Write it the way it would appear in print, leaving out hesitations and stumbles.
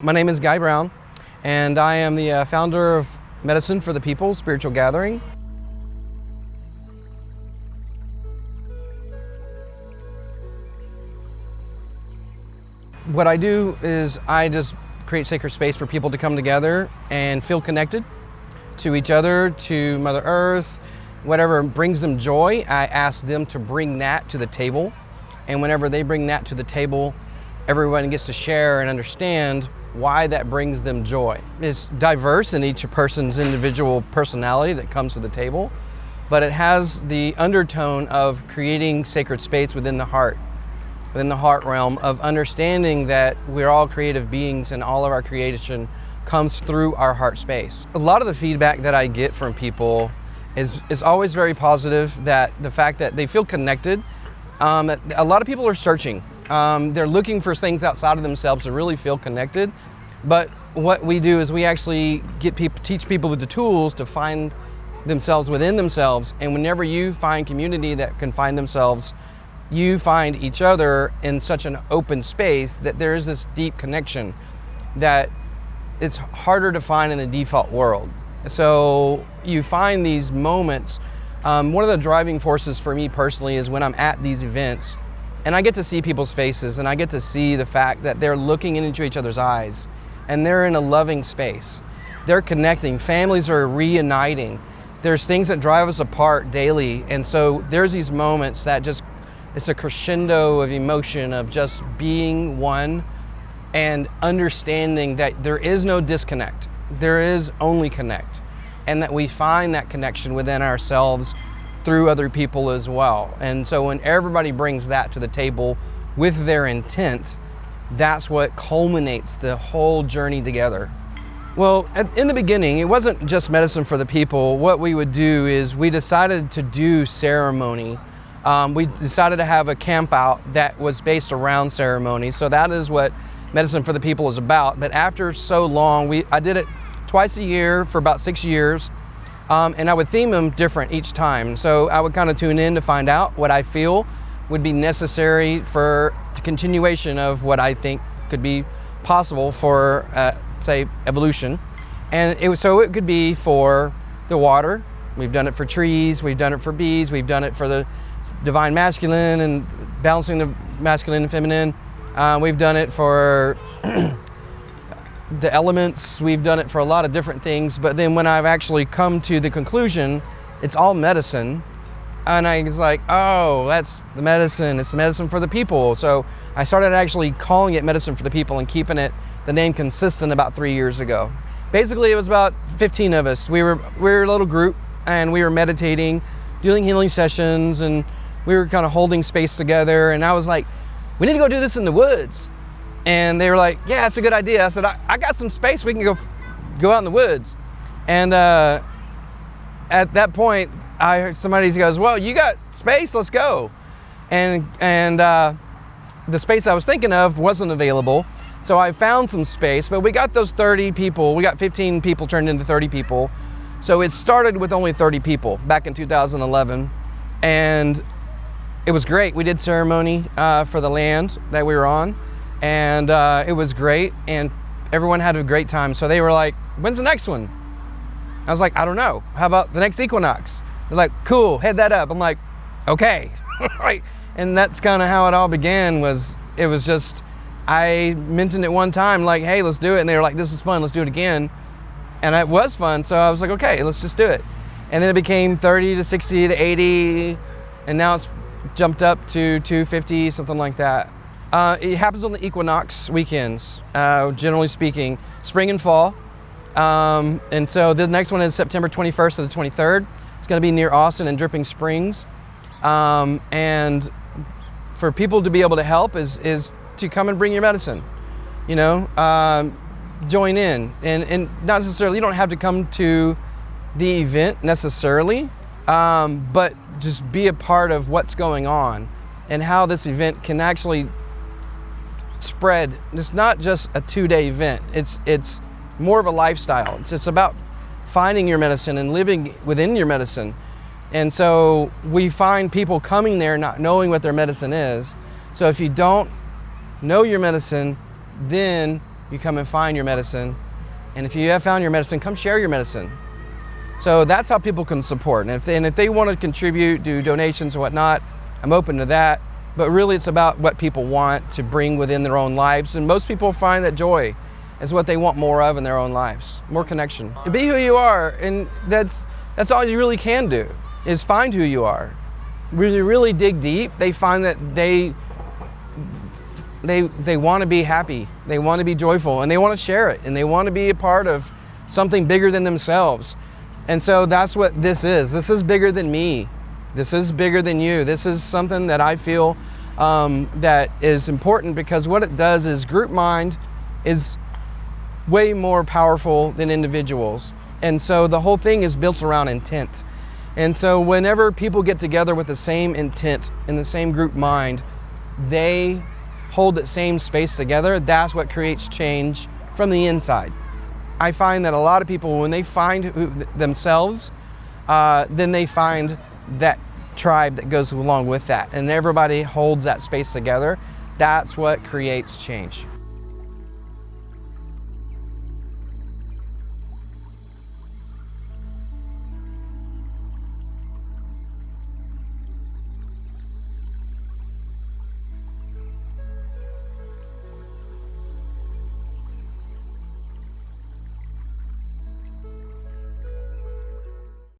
My name is Guy Brown, and I am the founder of Medicine for the People Spiritual Gathering. What I do is I just create sacred space for people to come together and feel connected to each other, to Mother Earth. Whatever brings them joy, I ask them to bring that to the table. And whenever they bring that to the table, everyone gets to share and understand why that brings them joy. It's diverse in each person's individual personality that comes to the table, but it has the undertone of creating sacred space within the heart realm, of understanding that we're all creative beings and all of our creation comes through our heart space. A lot of the feedback that I get from people is always very positive, that the fact that they feel connected. A lot of people are searching. They're looking for things outside of themselves to really feel connected. But what we do is we actually teach people the tools to find themselves within themselves. And whenever you find community that can find themselves, you find each other in such an open space that there is this deep connection that it's harder to find in the default world. So you find these moments. One of the driving forces for me personally is when I'm at these events and I get to see people's faces and I get to see the fact that they're looking into each other's eyes and they're in a loving space. They're connecting, families are reuniting. There's things that drive us apart daily, and so there's these moments that it's a crescendo of emotion of just being one and understanding that there is no disconnect. There is only connect, and that we find that connection within ourselves through other people as well. And so when everybody brings that to the table with their intent, that's what culminates the whole journey together. Well, in the beginning, it wasn't just Medicine for the People. What we would do is we decided to do ceremony. We decided to have a camp out that was based around ceremony. So that is what Medicine for the People is about. But after so long, I did it twice a year for about 6 years. And I would theme them different each time. So I would kind of tune in to find out what I feel would be necessary for the continuation of what I think could be possible for, say, evolution. And it could be for the water. We've done it for trees, we've done it for bees, we've done it for the divine masculine and balancing the masculine and feminine. We've done it for the elements, we've done it for a lot of different things, but then when I've actually come to the conclusion, it's all medicine, and I was like, oh, that's the medicine, it's the medicine for the people. So I started actually calling it Medicine for the People and keeping the name consistent about 3 years ago. Basically, it was about 15 of us. We were a little group, and we were meditating, doing healing sessions, and we were kind of holding space together, and I was like, we need to go do this in the woods. And they were like, yeah, it's a good idea. I said, I got some space, we can go out in the woods. And at that point, I heard somebody goes, well, you got space, let's go. And the space I was thinking of wasn't available. So I found some space, but we got those 30 people, we got 15 people turned into 30 people. So it started with only 30 people back in 2011. And it was great. We did ceremony for the land that we were on. And it was great, and everyone had a great time. So they were like, when's the next one? I was like, I don't know. How about the next equinox? They're like, cool, head that up. I'm like, okay. Right. And that's kind of how it all began. It was just, I mentioned it one time, like, hey, let's do it. And they were like, this is fun, let's do it again. And it was fun, so I was like, okay, let's just do it. And then it became 30 to 60 to 80, and now it's jumped up to 250, something like that. It happens on the equinox weekends, generally speaking, spring and fall. And so the next one is September 21st to the 23rd. It's going to be near Austin and Dripping Springs. And for people to be able to help is to come and bring your medicine, join in. And not necessarily, you don't have to come to the event necessarily, but just be a part of what's going on and how this event can actually spread. It's not just a 2-day event. It's more of a lifestyle. It's about finding your medicine and living within your medicine. And so we find people coming there not knowing what their medicine is. So if you don't know your medicine, then you come and find your medicine. And if you have found your medicine, come share your medicine. So that's how people can support. And if they want to contribute, do donations or whatnot, I'm open to that. But really it's about what people want to bring within their own lives. And most people find that joy is what they want more of in their own lives, more connection. To be who you are, and that's all you really can do, is find who you are. Really dig deep, they find that they want to be happy, they want to be joyful, and they want to share it, and they want to be a part of something bigger than themselves. And so that's what this is. This is bigger than me. This is bigger than you. This is something that I feel that is important, because what it does is group mind is way more powerful than individuals. And so the whole thing is built around intent. And so whenever people get together with the same intent in the same group mind, they hold that same space together. That's what creates change from the inside. I find that a lot of people, when they find themselves, then they find that tribe that goes along with that. And everybody holds that space together. That's what creates change.